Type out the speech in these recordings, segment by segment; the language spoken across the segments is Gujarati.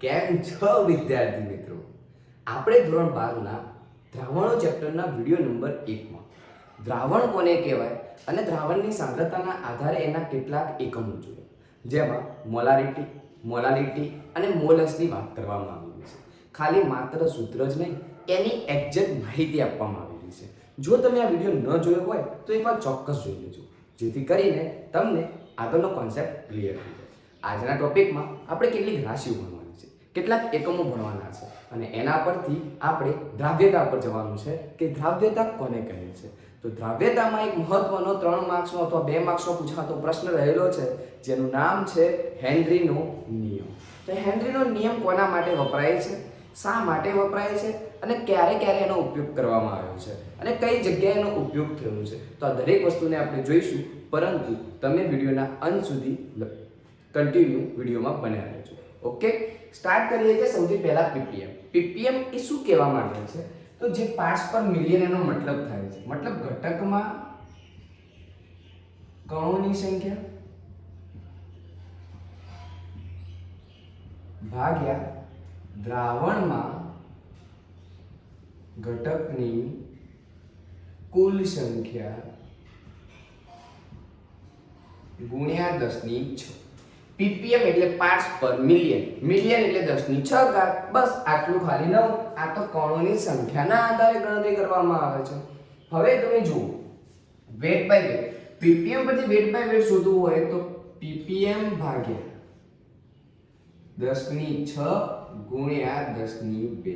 કેમ છો વિદ્યાર્થી મિત્રો? આપણે ધોરણ 12 ના દ્રાવણો ચેપ્ટરના વિડિયો નંબર 1 માં દ્રાવણ કોને કહેવાય અને દ્રાવણની સાંદ્રતાના આધારે એના કેટલાક એકમો જોઈએ, જેમાં મોલારિટી, મોલાલિટી અને મોલસની વાત કરવામાં આવેલી છે. ખાલી માત્ર સૂત્ર જ નહીં, એની એક્ઝેક્ટ માહિતી આપવામાં આવેલી છે. જો તમે આ વિડિયો ન જોયો હોય તો એકવાર ચોક્કસ જોઈ લેજો, જેથી કરીને તમને આગળનો કોન્સેપ્ટ ક્લિયર થઈ જાય. આજના ટોપિકમાં આપણે કેટલીક રાશિઓ ભણવાની છે, કેટલાક એકમો ભણવાના છે અને એના પરથી આપણે દ્રાવ્યતા પર જવાનું છે કે દ્રાવ્યતા કોને કહે છે. તો દ્રાવ્યતામાં એક મહત્વનો 3 માર્ક્સનો અથવા 2 માર્ક્સનો પૂછાતો પ્રશ્ન રહેલો છે, જેનું નામ છે હેનરીનો નિયમ. તો હેનરીનો નિયમ કોના માટે વપરાય છે, શા માટે વપરાય છે અને ક્યારે ક્યારે એનો ઉપયોગ કરવામાં આવ્યો છે અને કઈ જગ્યાએ એનો ઉપયોગ થયો છે. તો આ દરેક વસ્તુને આપણે જોઈશું, પરંતુ તમે વિડીયોના અંત સુધી કન્ટિન્યુ વિડીયોમાં બન્યા રહેજો. ઓકે, સ્ટાર્ટ કરીએ કે સૌથી પહેલા પીપીએમ. પીપીએમ એ શું કહેવા માંગે છે? તો જે પાર્ટ્સ પર મિલિયન એનો મતલબ થાય છે, મતલબ ઘટકમાં કણોની સંખ્યા ભાગ્યા દ્રાવણમાં ઘટકની કુલ સંખ્યા ગુણ્યા 10⁶. પીપીએમ એટલે પાર્ટ્સ પર મિલિયન, મિલિયન એટલે 10⁶. બસ આટલું ખાલી ન, આ તો કણોની સંખ્યાના આધારે ગણતરી કરવામાં આવે છે. હવે તમે જુઓ વેટ બાય વેટ. પીપીએમ પરથી વેટ બાય વેટ શોધવું હોય તો પીપીએમ ભાગ્યા 10⁶ ગુણ્યા 10⁵.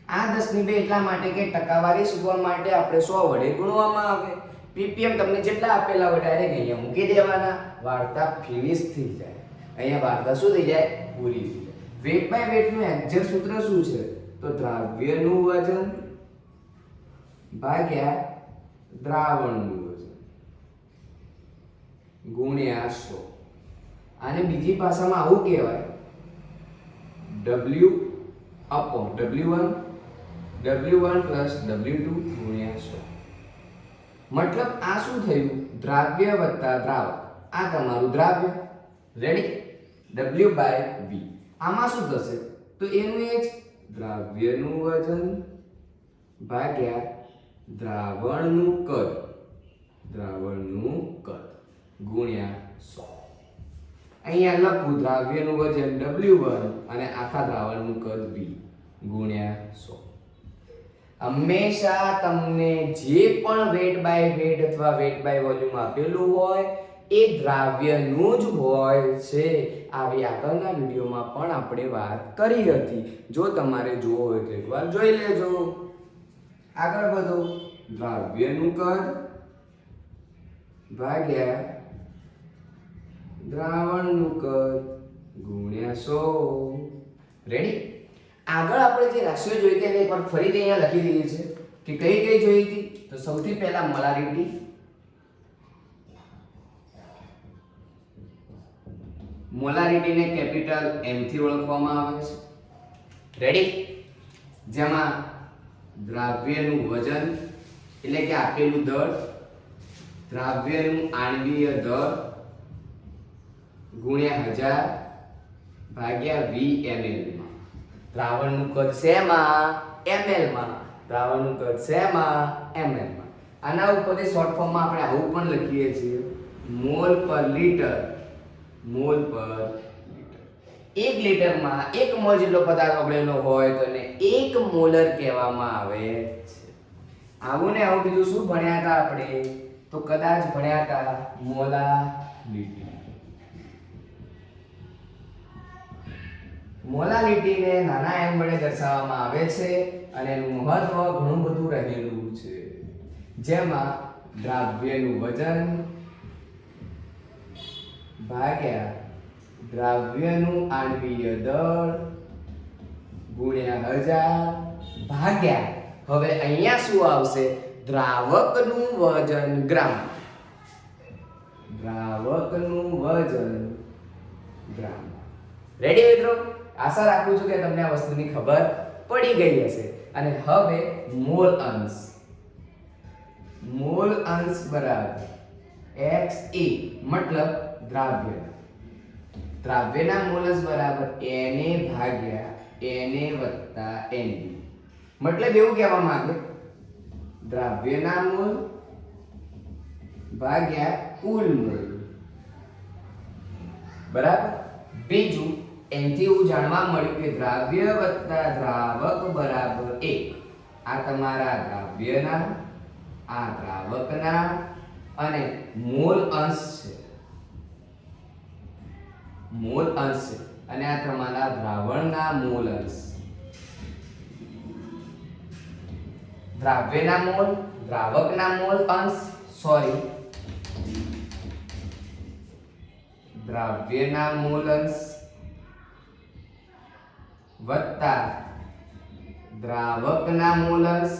આ 10⁵ એટલા માટે કે ટકાવારી શોધવા માટે આપણે 100 વડે ગુણવામાં આવે. પીપીએમ તમને જેટલા આપેલા હોય ડાયરેક્ટ અહીંયા મૂકી દેવાના, વાર્તા ફિનિશ થઈ જાય. અહીંયા વાર્તા શું થઈ જાય? પૂરી થઈ જાય. વેટ બાય વેટ નું એક્ઝેક્ટ સૂત્ર શું છે? તો દ્રાવ્યનું વજન ભાગ્યા દ્રાવણનું વજન ગુણ્યા 100. આને બીજી ભાષામાં આવું કહેવાય W/W1 plus W2 ગુણ્યા 100. મતલબ આ શું થયું? દ્રાવ્ય વત્તા દ્રાવક. આ તમારું દ્રાવ્ય, રેડી? W/V. આમાં શું થશે? તો એનું એ જ દ્રાવ્યનું વજન ભાગ્યા દ્રાવણનું કદ, દ્રાવણનું કદ ગુણ્યા 100. અહીંયા લખું દ્રાવ્યનું વજન W1 અને આખા દ્રાવણનું કદ V ગુણ્યા 100. હંમેશા તમને જે પણ વેટ બાય વેટ અથવા વેટ બાય વોલ્યુમ આપેલું હોય એ દ્રાવ્યનું જ હોય છે. આવી આગળના વિડીયોમાં પણ આપણે વાત કરી હતી. જો તમારે જોવો હોય તો એકવાર જોઈ લેજો. આગળ વધો. દ્રાવ્યનું કદ ભાગ્યા દ્રાવણનું કદ ગુણ્યા 100. રેડી? આગળ આપણે જે રાશિઓ જોઈ હતી એને એકવાર ફરીથી અહીંયા લખી દીધી છે કે કઈ કઈ જોઈ હતી. તો સૌથી પહેલા મોલારિટી, મોલારિટીને કેપિટલ M થી ઓળખવામાં આવે છે. રેડી? જેમાં દ્રાવ્યનું વજન એટલે કે આપેલું દળ, દ્રાવ્યનું આણ્વીય દળ ગુણ્યા 1000 ભાગ્યા VmL માં. દ્રાવણનું કદ શેમાં? ml માં. દ્રાવણનું કદ શેમાં? ml માં. આના ઉપરથી શોર્ટ ફોર્મમાં આપણે આવું પણ લખીએ છીએ, મોલ પર લિટર. મોલ પર લિટર. 1 લિટરમાં 1 મોલ જેટલો પદાર્થ ઓગળેલો હોય તો એને 1 મોલર કહેવામાં આવે છે. આવું ને આવું બીજું શું ભણ્યા હતા આપણે? તો કદાચ ભણ્યા હતા મોલાલિટી. મોલાલિટીને નાના m વડે દર્શાવવામાં આવે છે અને એનું મહત્વ ઘણું બધું રહેલું છે, જેમાં દ્રાવ્યનું વજન ભાગ્યા દ્રાવ્યનું આણ્વીય દળ ગુણ્યા 1000 ભાગ્યા, હવે અહીંયા શું આવશે? દ્રાવકનું વજન ગ્રામ. દ્રાવકનું વજન ગ્રામ. રેડી મિત્રો? આશા રાખું છું કે તમને આ વસ્તુની ખબર પડી ગઈ હશે. અને હવે મોલ અંશ. મોલ અંશ બરાબર XA મતલબ દ્રાવ્ય દ્રાવ્યના મોલસ બરાબર Na ભાગ્યા Na વત્તા Nb. મતલબ એવું કહેવા માંગે દ્રાવ્યના મોલ ભાગ્યા કુલ મોલ બરાબર. બીજું એનથી એવું જાણવા મળ્યું કે દ્રાવ્ય વત્તા દ્રાવક બરાબર 1. આ તમારા દ્રાવ્યના, આ દ્રાવકના અને મોલ અંશ છે, મોલ અંશ છે, અને આ તમારા દ્રાવણના મોલ અંશ. દ્રાવ્યના મોલ, દ્રાવકના મોલ અંશ, સોરી, દ્રાવ્યના મોલ અંશ વત્તા દ્રાવકના મોલ અંશ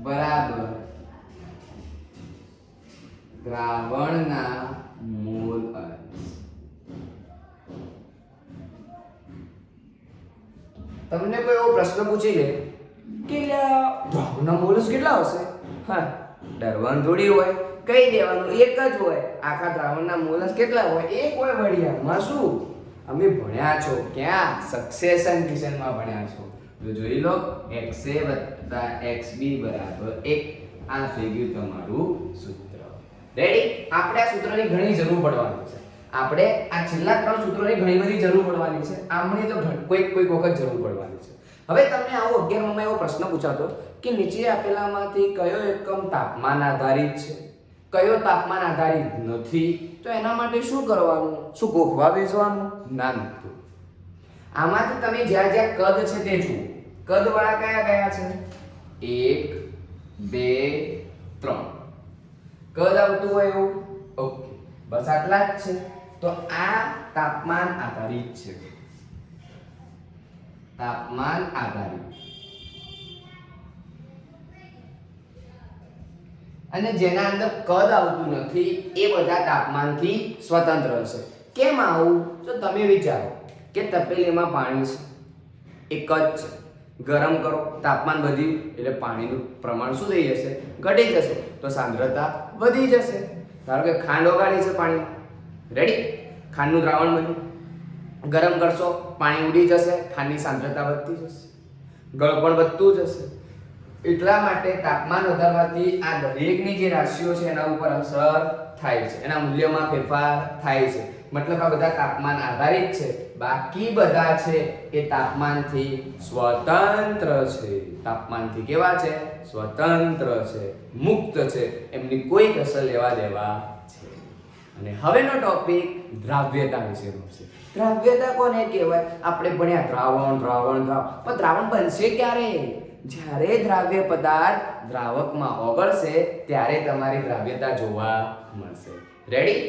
બરાબર દ્રાવણના મોલ અંશ. તમને કોઈ એવો પ્રશ્ન પૂછી લે કે દ્રાવણના મોલ અંશ કેટલા હશે? હા, ડરવાનું થોડી હોય, કહી દેવાનું એક જ હોય. આખા દ્રાવણના મોલ અંશ કેટલા હોય? એક હોય. વળિયામાં શું અમે ભણ્યા છો? ક્યાં? સક્સેશન ટ્યુશનમાં ભણ્યા છો. તો જોઈ લો, XA + XB બરાબર 1. આ થઈ ગયું તમારું સૂત્ર. રેડી? આપણે આ સૂત્રની ઘણી જરૂર પડવાની છે. આપણે આ છેલ્લા 3 સૂત્રોની ઘણી બધી જરૂર પડવાની છે. આમની તો કોઈક વખત જરૂર પડવાની છે. હવે તમને આવો 11 માં એવો પ્રશ્ન પૂછાતો કે નીચે આપેલામાંથી કયો એકમ તાપમાન આધારિત છે, કયો તાપમાન આધારિત નથી, તો એના માટે શું કરવાનું? શું ગોખવા બેસવાનું? ના મિત્રો, આમાંથી તમે જ્યાં જ્યાં કદ છે તે જુઓ. કદ વાળા કયા કયા છે? 1 2 3 કદ આવતું હોય એવું. ઓકે, બસ આટલા જ છે. તો આ તાપમાન આધારિત છે, તાપમાન આધારિત. અને જેના અંદર કદ આવતું નથી એ બધા તાપમાનથી સ્વતંત્ર છે. કેમ આવું? તો તમે વિચારો કે તપેલીમાં પાણી છે, એક જ છે, ગરમ કરો, તાપમાન વધ્યું એટલે પાણીનું પ્રમાણ શું થઈ જશે? ઘટી જશે. તો સાંદ્રતા વધી જશે. ધારો કે ખાંડ ઓગાળી છે પાણીમાં, રેડી? ખાંડનું દ્રાવણ બન્યું, ગરમ કરશો પાણી ઉડી જશે, ખાંડની સાંદ્રતા વધતી જશે, ગળપણ વધતું જશે. એટલા માટે તાપમાન વધારવાથી આ દરેકની જે રાશિઓ છે એના ઉપર અસર થાય છે, એના મૂલ્યમાં ફેરફાર થાય છે. મતલબ આ બધા તાપમાન આધારિત છે, બાકી બધા છે એ તાપમાનથી સ્વતંત્ર છે. તાપમાનથી કેવા છે? સ્વતંત્ર છે, મુક્ત છે, એમની કોઈ અસર લેવા દેવા છે. અને હવેનો ટોપિક દ્રાવ્યતા વિશેનો છે. દ્રાવ્યતા કોને કહેવાય? આપણે ભણ્યા દ્રાવણ, પણ દ્રાવણ બનશે ક્યારે? જ્યારે દ્રાવ્ય પદાર્થ દ્રાવકમાં ઓગળશે ત્યારે તમારી દ્રાવ્યતા જોવા મળશે. રેડી?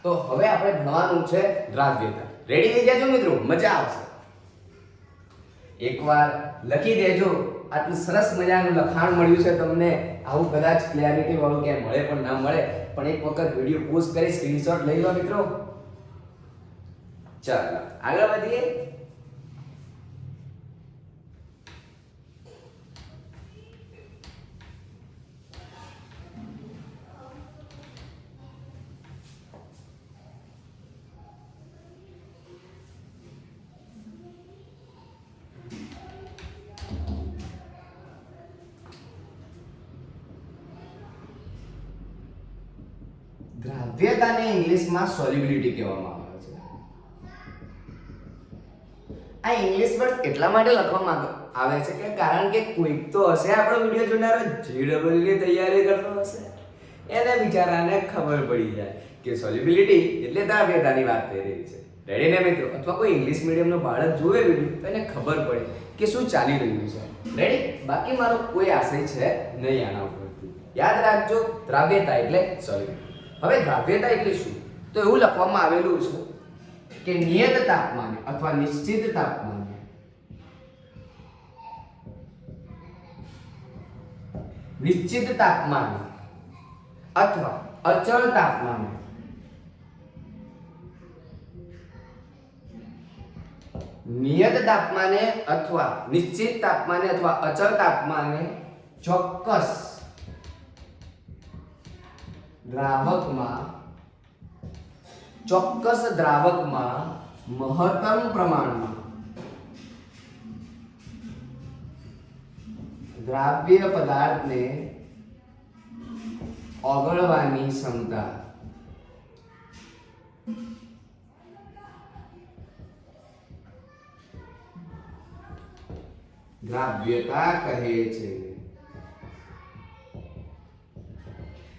તો હવે આપણે ભણવાનું છે દ્રાવ્યતા. રેડી થઈ જાજો મિત્રો, મજા આવશે. એકવાર લખી દેજો. આટલું સરસ મજાનું લખાણ મળ્યું છે તમને. આવું કદાચ ક્લેરિટી વાળું ક્યાંય મળે પણ ના મળે, પણ એક વખત વિડીયો પોસ્ટ કરી સ્ક્રીનશોટ લઈ લો મિત્રો. ચાલો આગળ વધીએ. દ્રાવ્યતાને ઇંગ્લિશમાં સોલ્યુબિલિટી કહેવામાં આવે છે. આ ઇંગ્લિશ વર્ડ એટલા માટે લખવામાં આવે છે કે કારણ કે કોઈક તો હશે આપણો વિડિયો જોનારો JEE ની તૈયારી કરતો હશે, એને બિચારાને ખબર પડી જાય કે સોલ્યુબિલિટી એટલે દ્રાવ્યતાની વાત થઈ રહી છે. રેડી ને મિત્રો? અથવા કોઈ ઇંગ્લિશ મીડિયમનો બાળક જોવે વિડિયો તો એને ખબર પડે કે શું ચાલી રહ્યું છે. રેડી? બાકી મારો કોઈ આશય છે નહીં આના ઉપરથી. યાદ રાખજો, દ્રાવ્યતા એટલે સોલ્યુબિલિટી. હવે દ્રાવ્યતા એટલે શું? તો એવું લખવામાં આવેલું છે કે નિયત તાપમાને અથવા નિશ્ચિત તાપમાને અથવા અચળ તાપમાને નિયત તાપમાને અથવા નિશ્ચિત તાપમાને અથવા અચળ તાપમાને ચોક્કસ દ્રાવકમાં ચોક્કસ દ્રાવકમાં મહત્તમ પ્રમાણમાં દ્રાવ્ય પદાર્થને ઓગળવાની ક્ષમતા દ્રાવ્યતા કહે છે.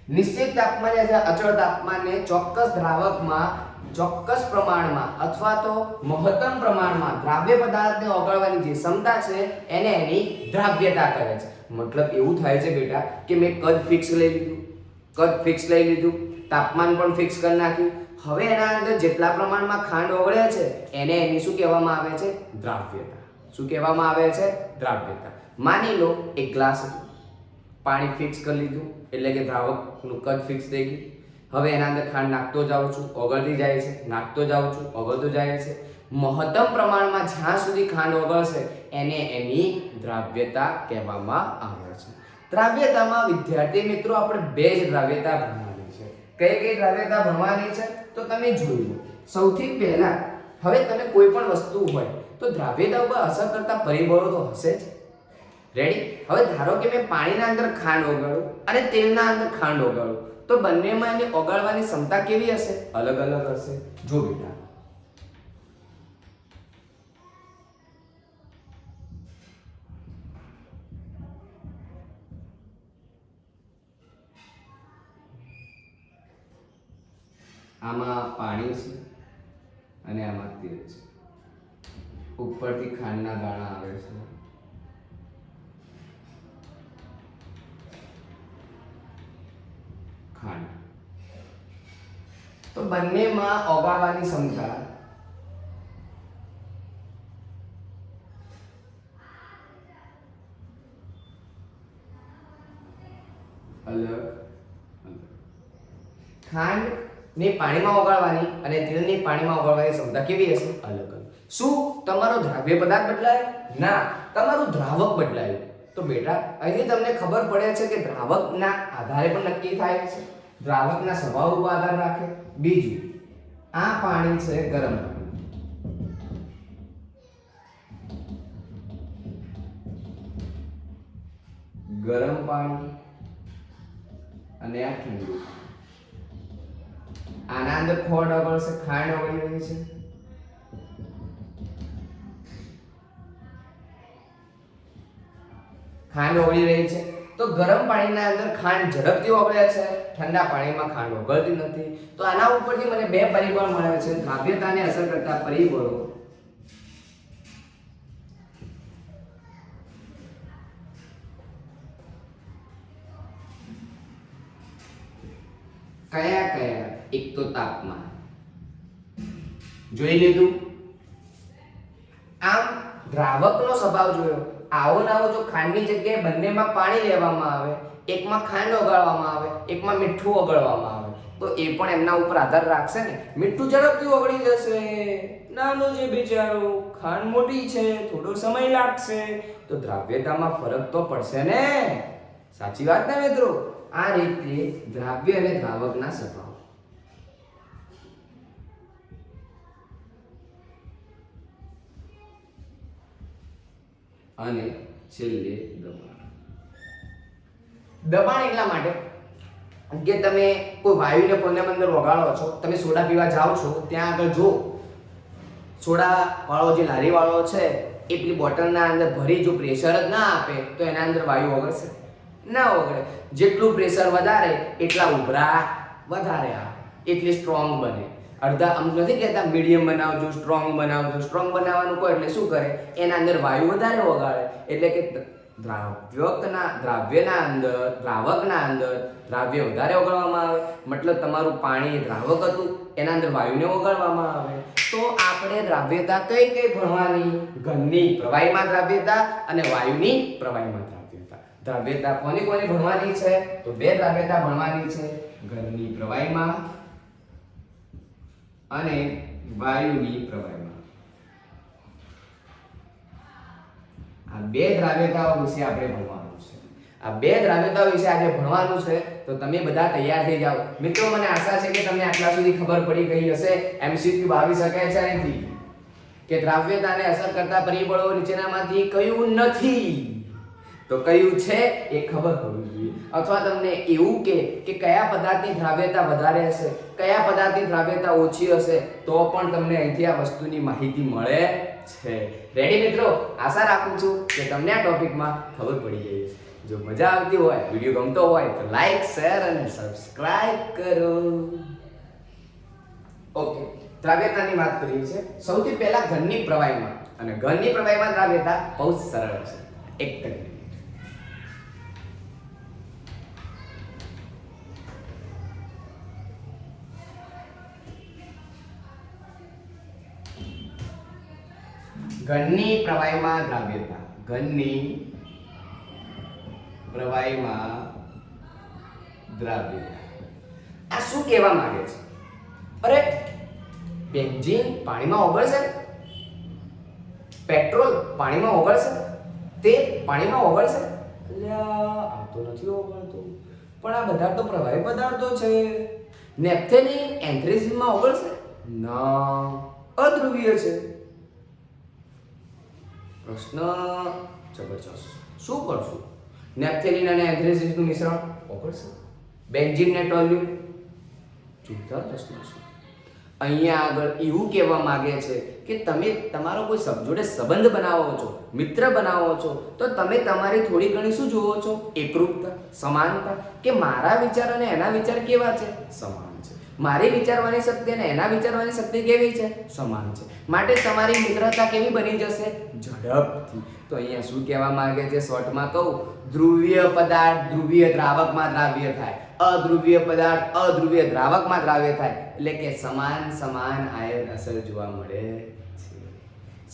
નિશ્ચિત તાપમાને અથવા અચળ તાપમાને ચોક્કસ દ્રાવકમાં ચોક્કસ પ્રમાણમાં અથવા તો મહત્તમ પ્રમાણમાં દ્રાવ્ય પદાર્થને ઓગળવાની જે ક્ષમતા છે એને એની દ્રાવ્યતા કહે છે. મતલબ એવું થાય છે બેટા કે મેં કદ ફિક્સ લઈ લીધું, તાપમાન પણ ફિક્સ કરી નાખ્યું. હવે એના અંદર જેટલા પ્રમાણમાં ખાંડ ઓગળે છે એને એની શું કહેવામાં આવે છે? દ્રાવ્યતા. શું કહેવામાં આવે છે? દ્રાવ્યતા. માની લો એક ગ્લાસ હતો, પાણી ફિક્સ કરી લીધું એટલે કે દ્રાવકનું કદ ફિક્સ થઈ ગયું. હવે એના અંદર ખાંડ નાખતો જાઉં છું, ઓગળતી જાય છે, નાખતો જાઉં છું, ઓગળતું જાય છે. મહત્તમ પ્રમાણમાં જ્યાં સુધી ખાંડ ઓગળશે એને એની દ્રાવ્યતા કહેવામાં આવે છે. દ્રાવ્યતામાં વિદ્યાર્થી મિત્રો આપણે બે જ દ્રાવ્યતા ભણવાની છે. કઈ કઈ દ્રાવ્યતા ભણવાની છે તો તમે જોઈ લો. સૌથી પહેલા હવે તમે કોઈ પણ વસ્તુ હોય તો દ્રાવ્યતા ઉપર અસર કરતા પરિબળો તો હશે જ. રેડી? હવે ધારો કે મેં પાણીના અંદર ખાંડ ઓગાળું અને તેલના અંદર ખાંડ ઓગાળું તો બંનેમાં એની ઓગાળવાની ક્ષમતા કેવી હશે? અલગ અલગ હશે. જો બેટા આમાં પાણી છે અને આમાં તેલ છે, ઉપરથી ખાંડના દાણા આવે છે. ખાંડ તો બંનેમાં ઓગાળવાની ક્ષમતા અલગ. ખાંડ ને પાણીમાં ઓગાળવાની અને તેલને પાણીમાં ઓગાળવાની ક્ષમતા કેવી હશે? અલગ અલગ. શું તમારો દ્રાવ્ય પદાર્થ બદલાય? ના, તમારું દ્રાવક બદલાયું. તો બેટા અહીં તમને ખબર પડે છે કે દ્રાવકના આધારે પણ નક્કી થાય છે, દ્રાવકના સ્વભાવ ઉપર આધાર રાખે. બીજું, આ પાણી છે ગરમ પાણી, ગરમ પાણી અને આ ઠંડુ. આના અંદર ખોડ ઓગળશે, ખાંડ ઓગળી રહી છે. ખાંડ ઓગળી રહી છે તો ગરમ પાણીના અંદર ખાંડ ઝડપથી ઓગળે છે, ઠંડા પાણીમાં ખાંડ ઓગળતી નથી. તો આના ઉપરથી મને બે પરિબળ મળે છે, દ્રાવ્યતાને અસર કરતા પરિબળો. કયા કયા? એક તો તાપમાન જોઈ લીધું. આમ દ્રાવકનો સ્વભાવ જોયો. આવો નાવો જો ખાંડની જગ્યાએ બંનેમાં પાણી લેવામાં આવે, એકમાં ખાંડ ઓગાળવામાં આવે, એકમાં મીઠું ઓગાળવામાં આવે તો એ પણ એમના ઉપર આધાર રાખશે ને. મીઠું ઝડપથી ઓગળી જશે, નાનો છે બિચારો, ખાંડ મોટી છે, થોડો સમય લાગશે, તો દ્રાવ્યતામાં ફરક તો પડશે ને. સાચી વાત ને મિત્રો? આ રીતે દ્રાવ્ય અને દ્રાવકના સ્વભાવ. અને છેલ્લે દબાણ. દબાણ એટલા માટે કે તમે કોઈ વાયુને પોતાની અંદર વગાડો છો, તમે સોડા પીવા જાઓ છો, ત્યાં આગળ જો સોડા વાળો જે લારી વાળો છે એ પેલી બોટલના અંદર ભરી જો પ્રેશર જ ના આપે તો એના અંદર વાયુ ઓગળશે? ના ઓગળે. જેટલું પ્રેશર વધારે એટલા ઉભરા વધારે આવે, એટલી સ્ટ્રોંગ બને. અડધા અમુક નથી કહેતા મીડિયમ બનાવજો, સ્ટ્રોંગ બનાવજો. સ્ટ્રોંગ બનાવવાનું કહો એટલે શું કરે? એના અંદર વાયુ વધારે ઓગાળે. એટલે કે દ્રાવકના અંદર દ્રાવ્ય વધારે ઓગાળવામાં આવે. મતલબ તમારું પાણી દ્રાવક હતું, એના અંદર વાયુને ઓગાળવામાં આવે. તો આપણે દ્રાવ્યતા કઈ કઈ ભણવાની? ઘનની પ્રવાહીમાં દ્રાવ્યતા અને વાયુની પ્રવાહીમાં દ્રાવ્યતા. દ્રાવ્યતા કોની કોની ભણવાની છે? તો બે દ્રાવ્યતા ભણવાની છે, ઘનની પ્રવાહીમાં અને વાયુની પ્રવાહીમાં. આ બે દ્રાવ્યતાઓ વિશે આપણે ભણવાનું છે. આ બે દ્રાવ્યતાઓ વિશે આજે ભણવાનું છે, તો તમે બધા તૈયાર થઈ જાઓ. મિત્રો મને આશા છે કે તમને આટલા સુધી ખબર પડી ગઈ હશે. MCQ આવી શકે છે અહીંથી કે દ્રાવ્યતાને અસર કરતા પરિબળો નીચેનામાંથી કયું નથી, તો કયું છે એ ખબર હોવી જોઈએ. અથવા તમને એવું કે કયા પદાર્થની દ્રાવ્યતા વધારે હશે, કયા પદાર્થની દ્રાવ્યતા ઓછી હશે, તો પણ તમને અહીંથી આ વસ્તુની માહિતી મળે છે. રેડી મિત્રો? આશા રાખું છું કે તમને આ ટોપિકમાં ખબર પડી ગઈ હશે. જો મજા આવતી હોય, વિડીયો ગમતો હોય તો લાઈક, શેર અને સબસ્ક્રાઇબ કરો. ઓકે, દ્રાવ્યતાની વાત કરીએ છે. સૌથી પહેલા ઘનની પ્રવાહીમાં, અને ઘનની પ્રવાહીમાં દ્રાવ્યતા બહુ સરળ છે. એક ટકી ઘનની પ્રવાહીમાં દ્રાવ્યતા, ઘનની પ્રવાહીમાં દ્રાવ્યતા. આ શું કહેવા માંગે છે? અરે બેન્ઝીન પાણીમાં ઓગળશે, પેટ્રોલ પાણીમાં ઓગળશે, તેલ પાણીમાં ઓગળશે? અલ્યા આ તો નથી ઓગળતું. પણ આ બધા તો પ્રવાહી પદાર્થો છે. નેપ્થેલિન એન્થ્રેસીનમાં ઓગળશે? ના, અધ્રુવીય છે. પ્રશ્ન જબરજસ્ત. શું કરશું? નેપ્થેલિન અને એન્થ્રેસીસનું મિશ્રણ ઓગળશે. બેન્ઝીન ને ટોલ્યુમ, જોરદાર પ્રશ્ન છે. અહીંયા આગળ એવું કહેવા માંગે છે કે તમે તમારો કોઈ જોડે સંબંધ બનાવો છો, મિત્ર બનાવો છો, તો તમે તમારી થોડી ઘણી શું જોવો છો? એકરૂપતા, સમાનતા, કે મારા વિચાર અને એના વિચાર કેવા છે? સમાન છે. મારી વિચારવાની શક્તિ અને એના વિચારવાની શક્તિ કેવી છે? સમાન છે. માટે તમારી મિત્રતા કેવી બની જશે? ઝડપથી. તો અહીંયા શું કહેવા માંગે છે? શોર્ટમાં કહું, ધ્રુવીય પદાર્થ ધ્રુવીય દ્રાવકમાં દ્રાવ્ય થાય, અધ્રુવીય પદાર્થ અધ્રુવીય દ્રાવકમાં દ્રાવ્ય થાય. એટલે કે સમાન સમાન આયન અસર જોવા મળે છે.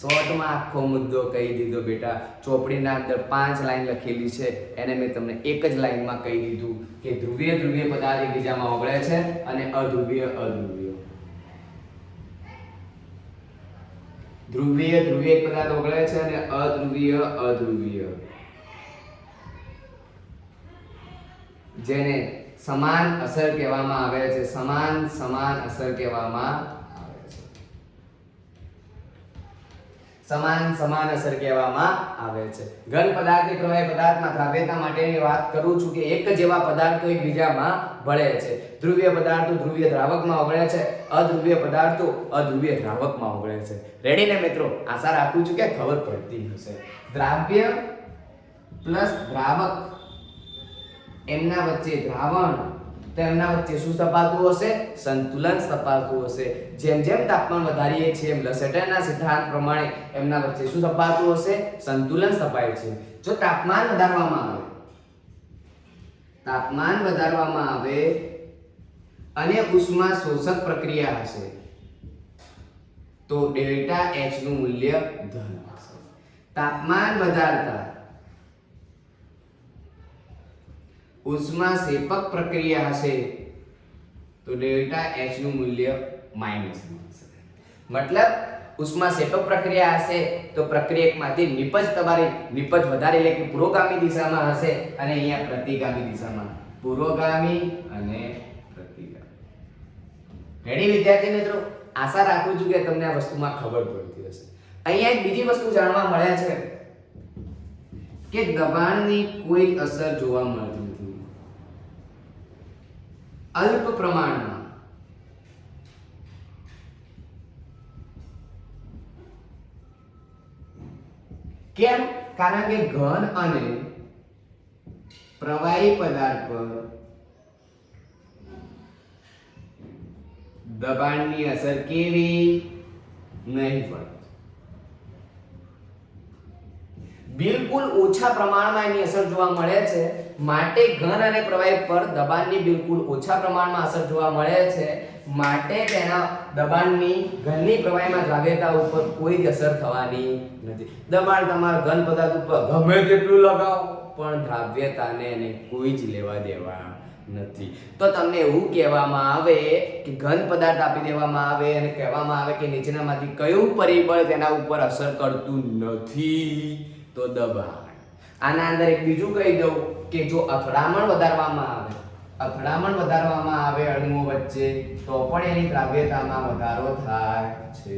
શોર્ટમાં આખો મુદ્દો કહી દીધો બેટા. ચોપડીના અંદર 5 લાઈન લખેલી છે, એને મેં તમને એક જ લાઈનમાં કહી દીધું કે ધ્રુવીય ધ્રુવીય પદાર્થ એકબીજામાં ઓગળે છે અને અધ્રુવીય અધ્રુવીય. ધ્રુવીય ધ્રુવીય પદાર્થ ઓગળે છે અને અધ્રુવીય અધ્રુવીય, જેને સમાન અસર કહેવામાં આવે છે. સમાન સમાન અસર કહેવામાં આવે છે. સમાન સમાન અસર કહેવામાં આવે છે. ઘન પદાર્થની પ્રવાહી પદાર્થમાં દ્રાવ્યતા માટેની વાત કરું છું કે એક જેવા પદાર્થો એકબીજામાં ભળે છે. ધ્રુવીય પદાર્થો ધ્રુવીય દ્રાવકમાં ઓગળે છે, અધ્રુવીય પદાર્થો અધ્રુવીય દ્રાવકમાં ઓગળે છે. રેડી ને મિત્રો? આશા રાખું છું કે ખબર પડતી હશે. દ્રાવ્ય પ્લસ દ્રાવક, એમના વચ્ચે દ્રાવણ, તો એમના વચ્ચે શું સ્થપાતું હશે? સંતુલન સ્થપાતું હશે. જેમ જેમ તાપમાન વધારીએ છીએ એમ લસેટરના સિદ્ધાંત પ્રમાણે એમના વચ્ચે શું સ્થપાતું હશે? સંતુલન સ્થપાય છે. જો તાપમાન વધારવામાં આવે અને ઉષ્મા શોષક પ્રક્રિયા હશે, તો ડેલ્ટા H નું મૂલ્ય ધન હશે. તાપમાન વધારતા ઉષ્મા શેપક પ્રક્રિયા હશે, તો ડેલ્ટા H નું મૂલ્ય માઈનસ હશે. મતલબ ઉષ્મા શેપક પ્રક્રિયા હશે તો પ્રક્રિયકમાંથી નિપજ વધારે એટલે કે પુરોગામી દિશામાં હશે, અને અહીંયા પ્રતિગામી દિશામાં. પુરોગામી અને પ્રતિગામી. રેડી વિદ્યાર્થી મિત્રો? આશા રાખું છું કે તમને આ વસ્તુમાં ખબર પડતી હશે. અહીંયા એક બીજી વસ્તુ જાણવા મળે છે કે દબાણની કોઈ અસર જોવા મળતી નથી. અલ્પ પ્રમાણમાં કેમ? કારણ કે ઘન અને પ્રવાહી પદાર્થ પર દબાણની અસર કેવી? નહીં પડે. બિલકુલ ઓછા પ્રમાણમાં એની અસર જોવા મળે છે. માટે ઘન અને પ્રવાહી પર દબાણની બિલકુલ ઓછા પ્રમાણમાં અસર જોવા મળે છે. માટે તેના દબાણની ઘનની પ્રવાહીમાં દ્રાવ્યતા ઉપર કોઈ જ અસર થવાની નથી. દબાણ તમારા ઘન પદાર્થ ઉપર ગમે તેટલું લગાવો પણ દ્રાવ્યતાને એને કોઈ જ લેવા દેવા નથી. તો તમને એવું કહેવામાં આવે કે ઘન પદાર્થ આપી દેવામાં આવે અને કહેવામાં આવે કે નીચેનામાંથી કયું પરિબળ તેના ઉપર અસર કરતું નથી, તો દબાણ. આના અંદર એક બીજું કહી દઉં કે જો અથડામણ વધારવામાં આવે અણુઓ વચ્ચે તો પણ એની દ્રાવ્યતામાં વધારો થાય છે.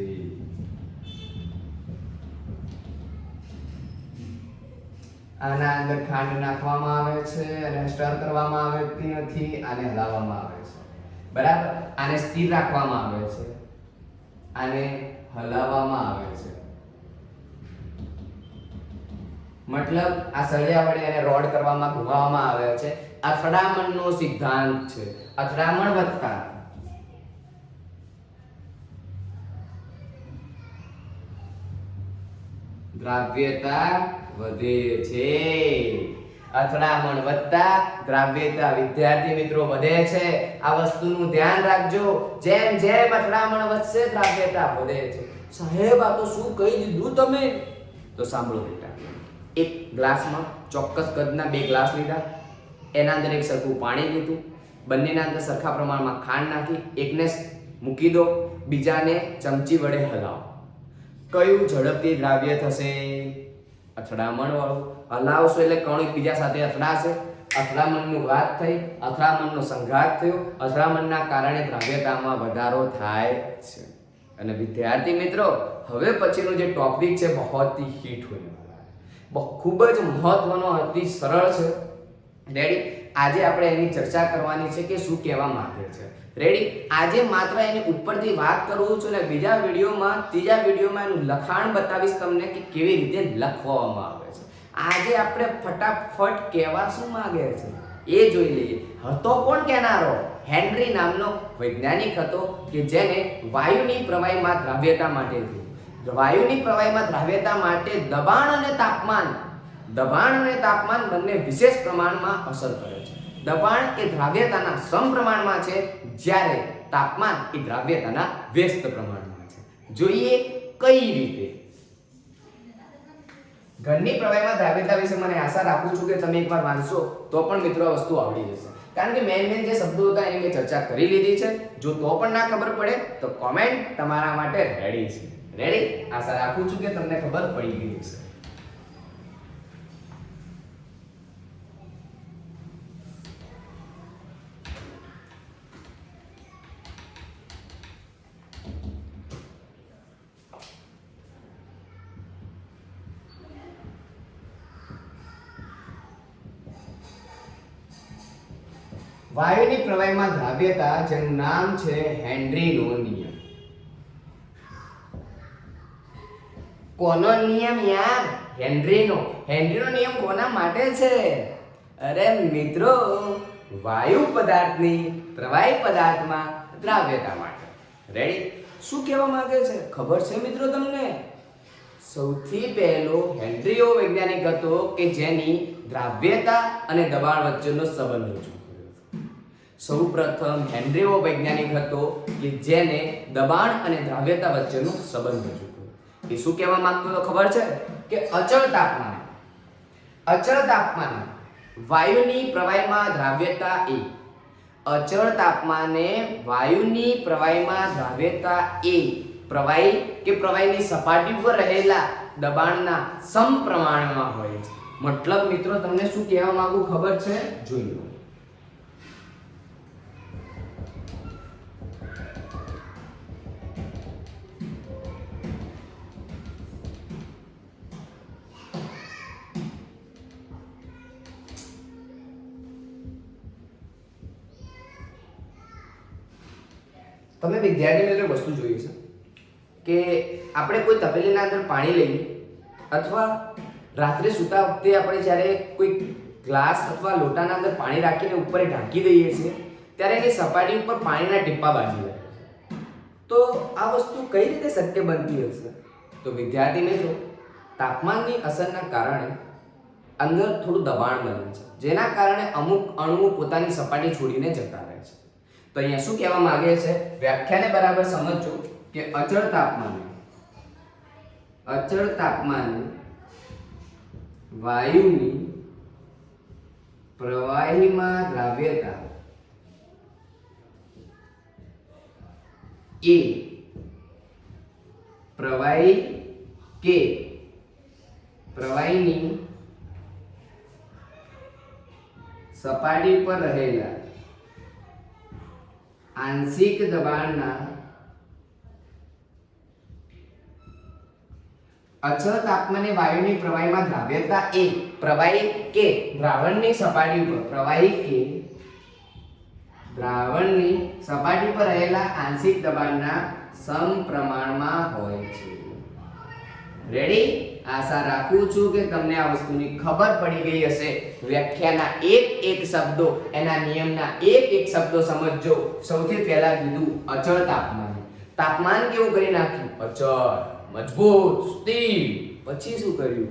આના અંદર ખાંડ નાખવામાં આવે છે અને સ્ટર કરવામાં આવતી નથી, આને હલાવવામાં આવે છે. બરાબર, આને સ્થિર રાખવામાં આવે છે, આને હલાવવામાં આવે છે. મતલબ આ સળિયા વડે એને રોડ કરવામાં ઘુમાવવામાં આવે છે. અથડામણનો સિદ્ધાંત છે. અથડામણ વધતા દ્રાવ્યતા વધે છે. અથડામણ વધતા દ્રાવ્યતા વિદ્યાર્થી મિત્રો વધે છે. આ વસ્તુનું ધ્યાન રાખજો. જેમ જેમ અથડામણ વધશે દ્રાવ્યતા વધે છે. સાહેબ આ તો શું કહી દીધું તમે? તો સાંભળો બેટા, એક ગ્લાસમાં ચોક્કસ કદના 2 ગ્લાસ લીધા, એના અંદર એક સરખું પાણી લીધું, બંનેના અંદર સરખા પ્રમાણમાં ખાંડ નાખી, એકને મૂકી દો, બીજાને ચમચી વડે હલાવો. કયું ઝડપથી દ્રાવ્ય થશે? અથડામણ વાળું. હલાવશો એટલે કણો એકબીજા સાથે અથડાશે. અથડામણનું વાત થઈ, અથડામણનો સંઘાત થયો, અથડામણના કારણે દ્રાવ્યતામાં વધારો થાય છે. અને વિદ્યાર્થી મિત્રો, હવે પછીનો જે ટોપિક છે બહોત ही હિટ હોने वाला है, ખૂબ જ મહત્વનો, અતિ સરળ છે. રેડી? આજે આપણે એની ચર્ચા કરવાની છે કે શું કહેવા માંગે છે. રેડી? આજે માત્ર એની ઉપરથી વાત કરું છું ને ત્રીજા વિડીયોમાં એનું લખાણ બતાવીશ તમને કે કેવી રીતે લખવામાં આવે છે. આજે આપણે ફટાફટ કહેવા શું માંગે છે એ જોઈ લઈએ. હતો કોણ કહેનારો? હેનરી નામનો વૈજ્ઞાનિક હતો કે જેને વાયુની પ્રવાહીમાં દ્રાવ્યતા માટે દબાણ અને તાપમાન બંને વિશેષ પ્રમાણમાં અસર કરે છે. દબાણ એ દ્રાવ્યતાના સમપ્રમાણમાં છે, જ્યારે તાપમાન એ દ્રાવ્યતાના વ્યસ્ત પ્રમાણમાં છે. જોઈએ કઈ રીતે. ઘનની પ્રવાહીમાં દ્રાવ્યતા વિશે મને આશા રાખું છું કે તમે એકવાર વાંચશો તો પણ મિત્રો આ વસ્તુ આવડી જશે. કારણ કે મેન જે શબ્દો હતા એની મેં ચર્ચા કરી લીધી છે. જો તો પણ ના ખબર પડે તો કોમેન્ટ તમારા માટે રેડી છે. રેડી? આશા રાખું છું કે તમને ખબર પડી ગઈ હશે. વાયુની પ્રવાહીમાં દ્રાવ્યતા, જેનું નામ છે હેનરીનો નિયમ. કોનો નિયમ યાર? હેનરીનો નિયમ કોના માટે છે? અરે મિત્રો, વાયુ પદાર્થની પ્રવાહી પદાર્થમાં દ્રાવ્યતા માટે. રેડી? શું કહેવા માંગે છે ખબર છે મિત્રો તમને? સૌથી પહેલો હેનરીઓ વૈજ્ઞાનિક હતો કે જેની દ્રાવ્યતા અને દબાણ વચ્ચેનો સંબંધ રજૂ. સૌપ્રથમ હેનરીઓ વૈજ્ઞાનિક હતો કે જેને દબાણ અને દ્રાવ્યતા વચ્ચેનો સંબંધ રજૂ કર્યો. એ શું કહેવા માંગતો હતો ખબર છે? કે અચળ તાપમાને વાયુની પ્રવાહીમાં દ્રાવ્યતા એ, અચળ તાપમાને વાયુની પ્રવાહીમાં દ્રાવ્યતા એ પ્રવાહી કે પ્રવાહીની સપાટી પર રહેલા દબાણના સમપ્રમાણમાં હોય છે. મતલબ મિત્રો તમને શું કહેવા માંગુ ખબર છે? જોઈ લો. તમે વિદ્યાર્થી મિત્રો વસ્તુ જોઈએ છે કે આપણે કોઈ તપેલીના અંદર પાણી લઈએ અથવા રાત્રે સૂતા વખતે આપણે જ્યારે કોઈ ગ્લાસ અથવા લોટાના અંદર પાણી રાખીને ઉપર ઢાંકી દઈએ છીએ ત્યારે એની સપાટી ઉપર પાણીના ટીપા બાજી જાય છે. તો આ વસ્તુ કઈ રીતે શક્ય બનતી હશે? તો વિદ્યાર્થી મિત્રો, તાપમાનની અસરના કારણે અંદર થોડું દબાણ બને છે, જેના કારણે અમુક અણુઓ પોતાની સપાટી છોડીને જતા રહે છે. તો અહીંયા શું કહેવા માંગે છે? વ્યાખ્યાને બરાબર સમજજો કે અચળ તાપમાને વાયુની પ્રવાહીમાં દ્રાવ્યતા એ પ્રવાહીની સપાટી પર રહેલા આંશિક દબાણના અચળ તાપમાને વાયુની પ્રવાહીમાં દ્રાવ્યતા એ પ્રવાહી કે દ્રાવણની સપાટી પર પ્રવાહી કે દ્રાવણની સપાટી પર રહેલા આંશિક દબાણના સમપ્રમાણમાં હોય છે. રેડી? આશા રાખું છું કે તમને આ વસ્તુની ખબર પડી ગઈ હશે. વ્યાખ્યાના એક શબ્દો, એના નિયમના એક શબ્દો સમજજો. સૌથી પહેલા કીધું અચળ તાપમાન. તાપમાન કેવું કરી નાખ્યું? અચળ, મજબૂત, સ્થિર. પછી શું કર્યું?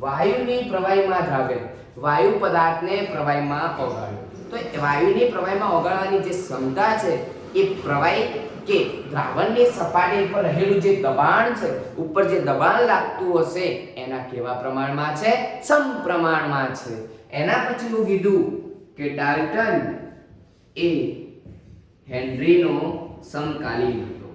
વાયુની પ્રવાહીમાં દ્રાવ્ય, વાયુ પદાર્થને પ્રવાહીમાં ઓગાળ્યો. તો વાયુની પ્રવાહીમાં ઓગાળવાની જે ક્ષમતા છે એ પ્રવાહી કે દ્રાવણની સપાટી પર રહેલું જે દબાણ છે, ઉપર જે દબાણ લાગતું હશે એના કેવા પ્રમાણમાં છે? સમપ્રમાણમાં છે. એના પછીનું કીધું કે ડાલ્ટન એ હેનરીનો સમકાલીન હતો.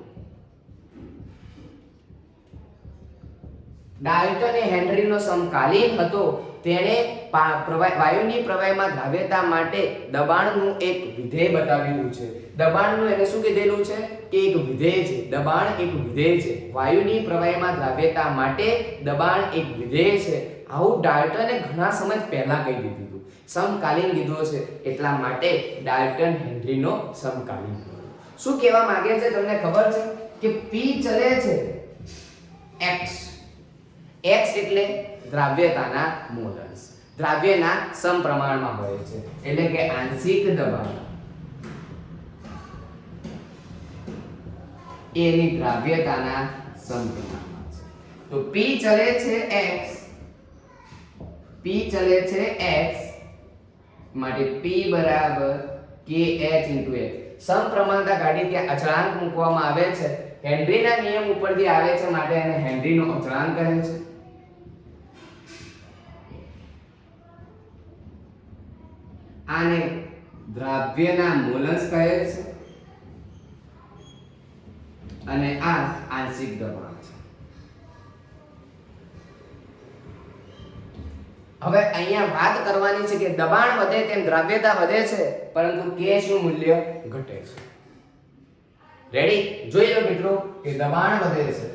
ડાલ્ટન એ હેનરીનો સમકાલીન હતો. તેણે વાયુની પ્રવાહીમાં દ્રાવ્યતા માટે દબાણનું એક વિધેય બતાવેલું છે. દબાણનું એને શું કીધેલું છે? કે એક વિધેય છે. દબાણ એક વિધેય છે. વાયુની પ્રવાહીમાં દ્રાવ્યતા માટે દબાણ એક વિધેય છે. આવું ડાલ્ટને ઘણા સમય પહેલા કહી દીધું હતું. સમકાલીન કીધું છે એટલા માટે ડાલ્ટન હેનરીનો સમકાલીન. શું કહેવા માંગે છે તમને ખબર છે? કે P ચલે છે x. x એટલે દ્રાવ્યતાના મોલન્સ, દ્રાવ્યના સમપ્રમાણમાં હોય છે. એટલે કે આંશિક દબાણ એની દ્રાવ્યતાના સમપ્રમાણમાં છે. તો P ચલે છે x, P ચલે છે x માટે P બરાબર kh × x. સમપ્રમાણતા કાઢી ત્યાં અચળાંક મૂકવામાં આવે છે. હેનરીના નિયમ ઉપરથી આવે છે માટે એને હેનરીનો અચળાંક કહે છે. આને દ્રાવ્યના મોલન્સ કહે છે અને આ આંશિક દબાણ છે. હવે અહીંયા વાત કરવાની છે કે દબાણ વધે તેમ દ્રાવ્યતા વધે છે પરંતુ kh નું મૂલ્ય ઘટે છે. રેડી? જોઈ લો મિત્રો કે દબાણ વધે છે,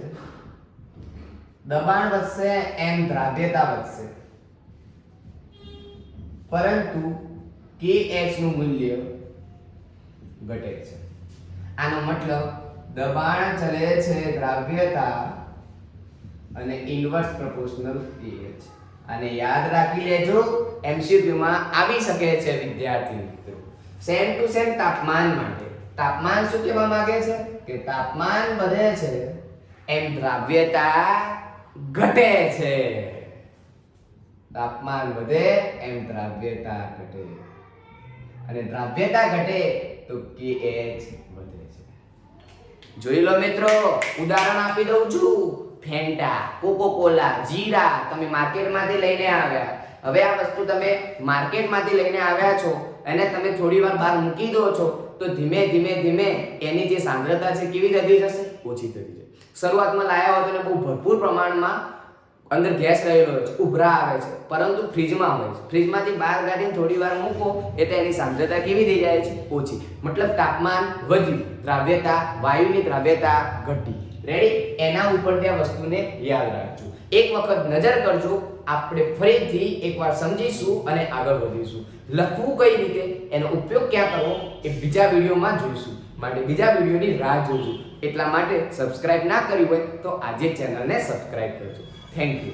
દબાણ વધશે એમ દ્રાવ્યતા વધશે પરંતુ kh નું મૂલ્ય ઘટે છે. આનો મતલબ દબાણ ચલે છે દ્રાવ્યતા અને ઇન્વર્સ પ્રોપોર્શનલ kh. આને યાદ રાખી લેજો, MCQ માં આવી શકે છે વિદ્યાર્થી મિત્રો. સેમ ટુ સેમ તાપમાન માટે. તાપમાન શું કહેવા માંગે છે? કે તાપમાન વધે છે એમ દ્રાવ્યતા ઘટે છે. તાપમાન વધે એમ દ્રાવ્યતા ઘટે અને દ્રાવ્યતા ઘટે તો kh વધે છે. જોઈ લો મિત્રો, ઉદાહરણ આપી દઉં છું. ફેન્ટા, કોકોકોલા, જીરા તમે માર્કેટમાંથી લઈને આવ્યા. હવે આ વસ્તુ તમે માર્કેટમાંથી લઈને આવ્યા છો અને તમે થોડી વાર બહાર મૂકી દો છો તો ધીમે ધીમે એની જે સાંદ્રતા છે કેવી થતી જશે? ઓછી થતી જાય. શરૂઆતમાં લાયા હોય તો એને બહુ ભરપૂર પ્રમાણમાં અંદર ગેસ રહેલો હોય છે, ઉભરા આવે છે, પરંતુ ફ્રીજમાં હોય છે. ફ્રીજમાંથી બહાર કાઢીને થોડી વાર મૂકો એટલે એની સાંદ્રતા કેવી થઈ જાય છે? ઓછી. મતલબ તાપમાન વધ્યું, દ્રાવ્યતા, વાયુની દ્રાવ્યતા ઘટી. રેડી? એના ઉપર ત્યાં વસ્તુને યાદ રાખજો. એક વખત નજર કરજો, આપણે ફરીથી એકવાર સમજીશું અને આગળ વધીશું. લખવું કઈ રીતે, એનો ઉપયોગ ક્યાં કરવો એ બીજા વિડીયોમાં જોઈશું. માટે બીજા વિડીયોની રાહ જોજો. એટલા માટે સબસ્ક્રાઇબ ના કરી હોય તો આજે ચેનલને સબસ્ક્રાઇબ કરજો. Thank you.